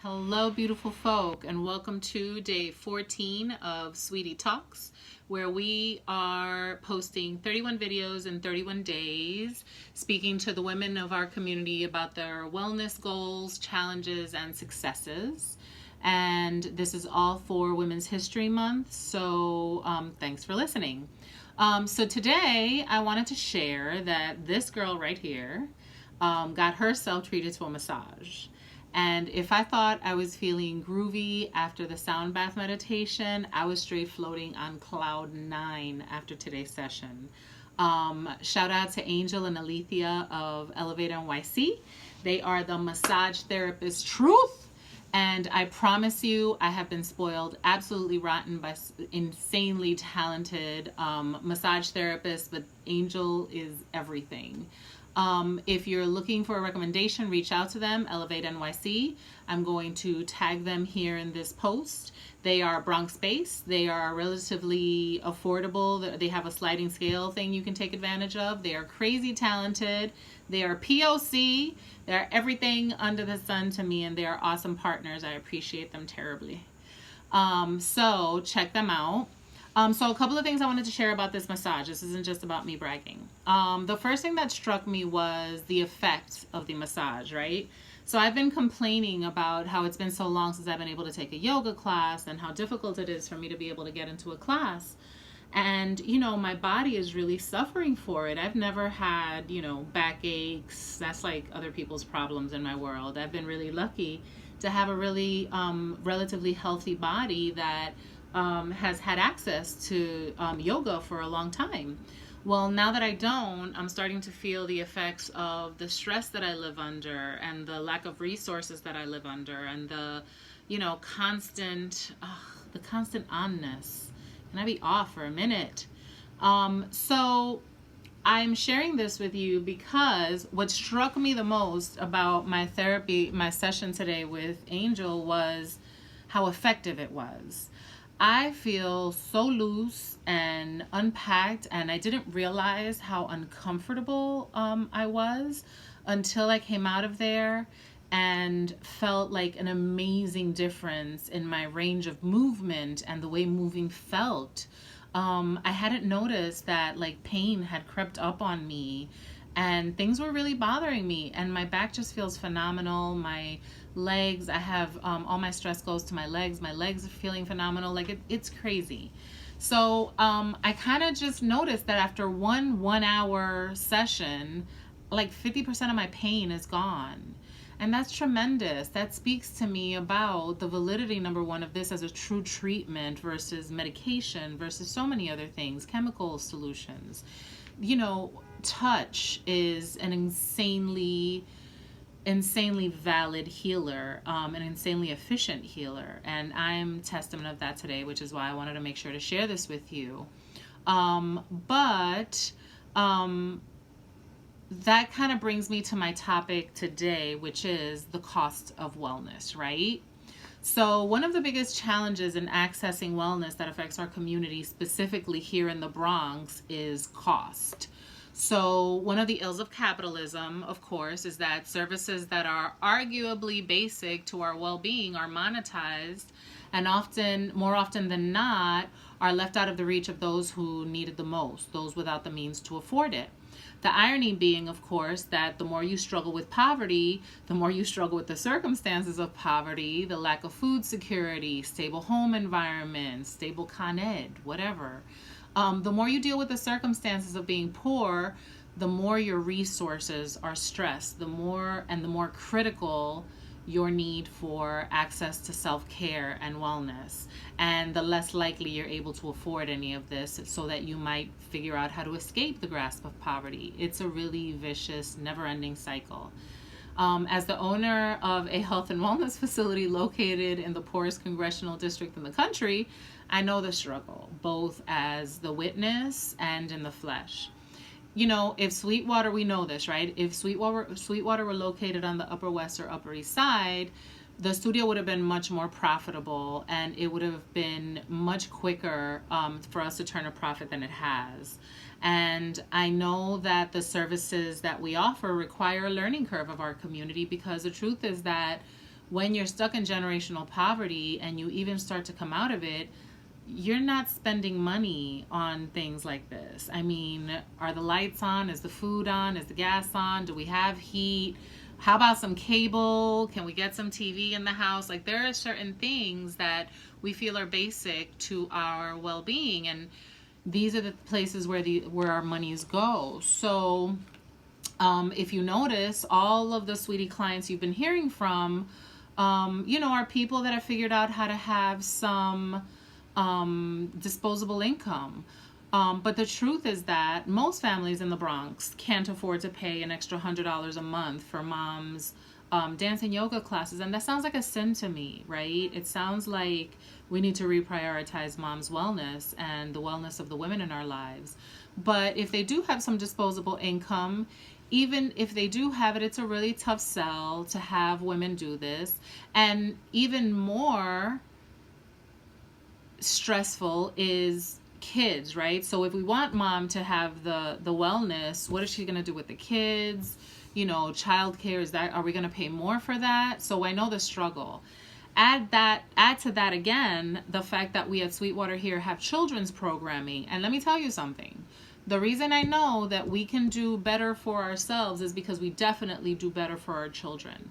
Hello, beautiful folk, and welcome to day 14 of SWDY Talks, where we are posting 31 videos in 31 days, speaking to the women of our community about their wellness goals, challenges, and successes. And this is all for Women's History Month, so thanks for listening. So today, I wanted to share that this girl right here got herself treated to a massage. And if I thought I was feeling groovy after the sound bath meditation, I was straight floating on cloud 9 after today's session. Shout out to Angel and Alethea of Elevate NYC. They are the massage therapist truth. And I promise you, I have been spoiled absolutely rotten by insanely talented massage therapists, but Angel is everything. If you're looking for a recommendation, reach out to them, Elevate NYC. I'm going to tag them here in this post. They are Bronx-based. They are relatively affordable. They have a sliding scale thing you can take advantage of. They are crazy talented. They are POC. They're everything under the sun to me, and they are awesome partners. I appreciate them terribly. So check them out. So a couple of things I wanted to share about this massage. This isn't just about me bragging. The first thing that struck me was the effect of the massage, right? So I've been complaining about how it's been so long since I've been able to take a yoga class and how difficult it is for me to be able to get into a class. And, you know, my body is really suffering for it. I've never had, backaches. That's like other people's problems in my world. I've been really lucky to have a really relatively healthy body that has had access to yoga for a long time. Well, now that I don't, I'm starting to feel the effects of the stress that I live under and the lack of resources that I live under and the, constant onness. Can I be off for a minute? So I'm sharing this with you because what struck me the most about my session today with Angel was how effective it was. I feel so loose and unpacked, and I didn't realize how uncomfortable I was until I came out of there and felt like an amazing difference in my range of movement and the way moving felt. I hadn't noticed that pain had crept up on me and things were really bothering me, and my back just feels phenomenal. My legs, I have all my stress goes to my legs are feeling phenomenal. It's crazy. So I kind of just noticed that after one hour session, 50% of my pain is gone. And that's tremendous. That speaks to me about the validity, number one, of this as a true treatment versus medication versus so many other things, chemical solutions. Touch is an insanely valid healer, an insanely efficient healer, and I'm testament of that today, which is why I wanted to make sure to share this with you. But that kind of brings me to my topic today, which is the cost of wellness, right? So one of the biggest challenges in accessing wellness that affects our community, specifically here in the Bronx, is cost. So one of the ills of capitalism, of course, is that services that are arguably basic to our well-being are monetized, and more often than not, are left out of the reach of those who need it the most, those without the means to afford it. The irony being, of course, that the more you struggle with poverty, the more you struggle with the circumstances of poverty, the lack of food security, stable home environment, stable Con Ed, whatever. The more you deal with the circumstances of being poor, the more your resources are stressed, the more critical your need for access to self-care and wellness, and the less likely you're able to afford any of this, so that you might figure out how to escape the grasp of poverty. It's a really vicious, never-ending cycle. As the owner of a health and wellness facility located in the poorest congressional district in the country, I know the struggle, both as the witness and in the flesh. If Sweetwater, we know this, right? If Sweetwater were located on the Upper West or Upper East Side, the studio would have been much more profitable, and it would have been much quicker for us to turn a profit than it has. And I know that the services that we offer require a learning curve of our community, because the truth is that when you're stuck in generational poverty and you even start to come out of it, you're not spending money on things like this. I mean, are the lights on? Is the food on? Is the gas on? Do we have heat? How about some cable? Can we get some TV in the house? Like, there are certain things that we feel are basic to our well-being, and these are the places where our monies go. So if you notice, all of the SWDY clients you've been hearing from, are people that have figured out how to have some disposable income. But the truth is that most families in the Bronx can't afford to pay an extra $100 a month for mom's dance and yoga classes. And that sounds like a sin to me, right? It sounds like we need to reprioritize mom's wellness and the wellness of the women in our lives. But if they do have some disposable income, even if they do have it, it's a really tough sell to have women do this. And even more stressful is kids, right? So if we want mom to have the wellness, what is she going to do with the kids? Childcare, are we going to pay more for that? So I know the struggle. Add to that again, the fact that we at Sweetwater here have children's programming. And let me tell you something. The reason I know that we can do better for ourselves is because we definitely do better for our children.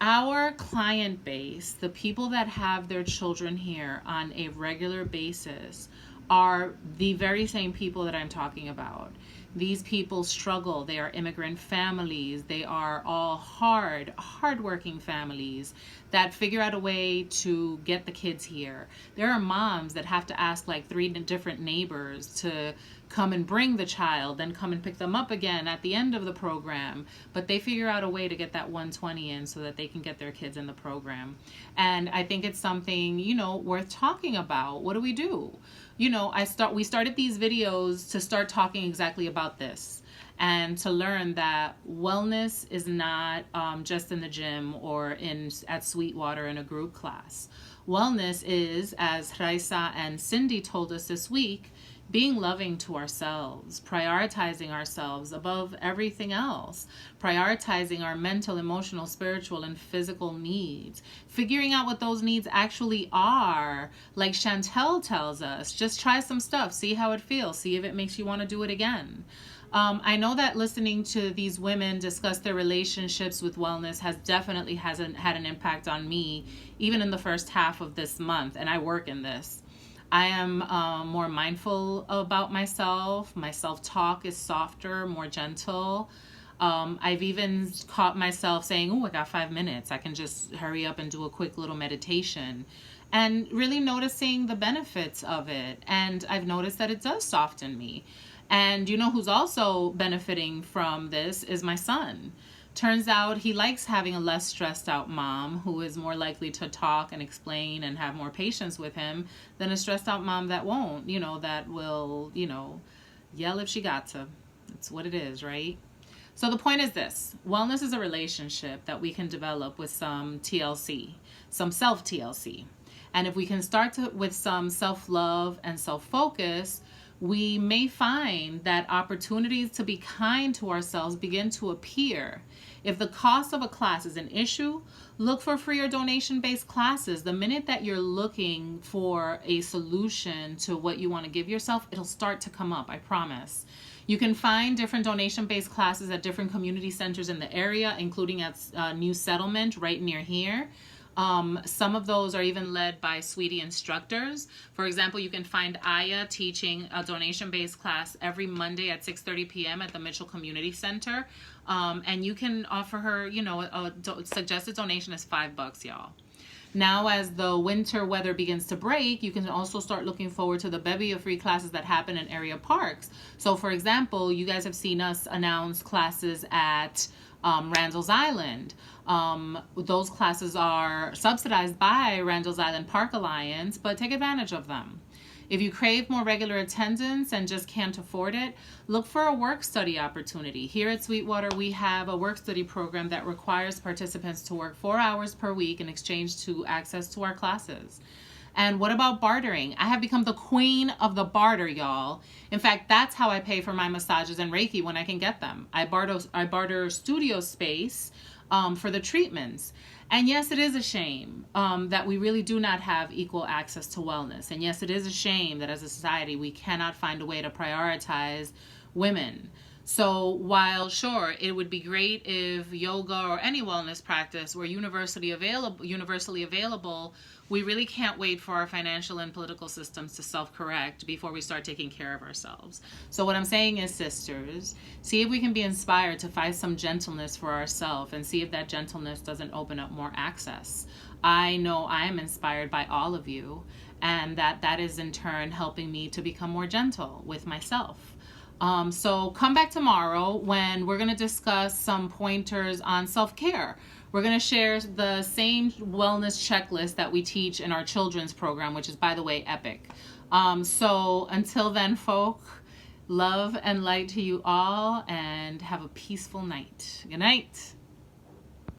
Our client base, the people that have their children here on a regular basis, are the very same people that I'm talking about. These people struggle. They are immigrant families. They are all hardworking families that figure out a way to get the kids here. There are moms that have to ask like 3 different neighbors to come and bring the child, then come and pick them up again at the end of the program. But they figure out a way to get that 120 in so that they can get their kids in the program. And I think it's something, worth talking about. What do we do? We started these videos to start talking exactly about this, and to learn that wellness is not just in the gym or at Sweetwater in a group class. Wellness is, as Raisa and Cindy told us this week, being loving to ourselves, prioritizing ourselves above everything else, prioritizing our mental, emotional, spiritual, and physical needs, figuring out what those needs actually are. Like Chantel tells us, just try some stuff, see how it feels, see if it makes you want to do it again. I know that listening to these women discuss their relationships with wellness hasn't had an impact on me, even in the first half of this month, and I work in this. I am more mindful about myself. My self-talk is softer, more gentle. I've even caught myself saying, I got 5 minutes. I can just hurry up and do a quick little meditation, and really noticing the benefits of it. And I've noticed that it does soften me. And who's also benefiting from this is my son. Turns out he likes having a less stressed out mom who is more likely to talk and explain and have more patience with him than a stressed out mom that won't, that will, yell if she got to. That's what it is, right? So the point is this: wellness is a relationship that we can develop with some TLC, some self-TLC. And if we can start with some self-love and self-focus, we may find that opportunities to be kind to ourselves begin to appear. If the cost of a class is an issue, look for free or donation-based classes. The minute that you're looking for a solution to what you want to give yourself, it'll start to come up, I promise. You can find different donation-based classes at different community centers in the area, including at New Settlement right near here. Some of those are even led by SWDY instructors. For example, you can find Aya teaching a donation-based class every Monday at 6:30 p.m. at the Mitchell Community Center. And you can offer her, a suggested donation is $5, y'all. Now, as the winter weather begins to break, you can also start looking forward to the bevy of free classes that happen in area parks. So, for example, you guys have seen us announce classes at Randall's Island. Those classes are subsidized by Randall's Island Park Alliance, but take advantage of them. If you crave more regular attendance and just can't afford it, look for a work study opportunity. Here at Sweetwater, we have a work study program that requires participants to work 4 hours per week in exchange to access to our classes. And what about bartering? I have become the queen of the barter, y'all. In fact, that's how I pay for my massages and Reiki when I can get them. I barter studio space for the treatments. And yes, it is a shame that we really do not have equal access to wellness. And yes, it is a shame that as a society we cannot find a way to prioritize women. So while sure, it would be great if yoga or any wellness practice were universally available, we really can't wait for our financial and political systems to self-correct before we start taking care of ourselves. So what I'm saying is, sisters, see if we can be inspired to find some gentleness for ourselves and see if that gentleness doesn't open up more access. I know I am inspired by all of you, and that is in turn helping me to become more gentle with myself. So come back tomorrow when we're going to discuss some pointers on self-care. We're going to share the same wellness checklist that we teach in our children's program, which is, by the way, epic. So until then, folk, love and light to you all, and have a peaceful night. Good night.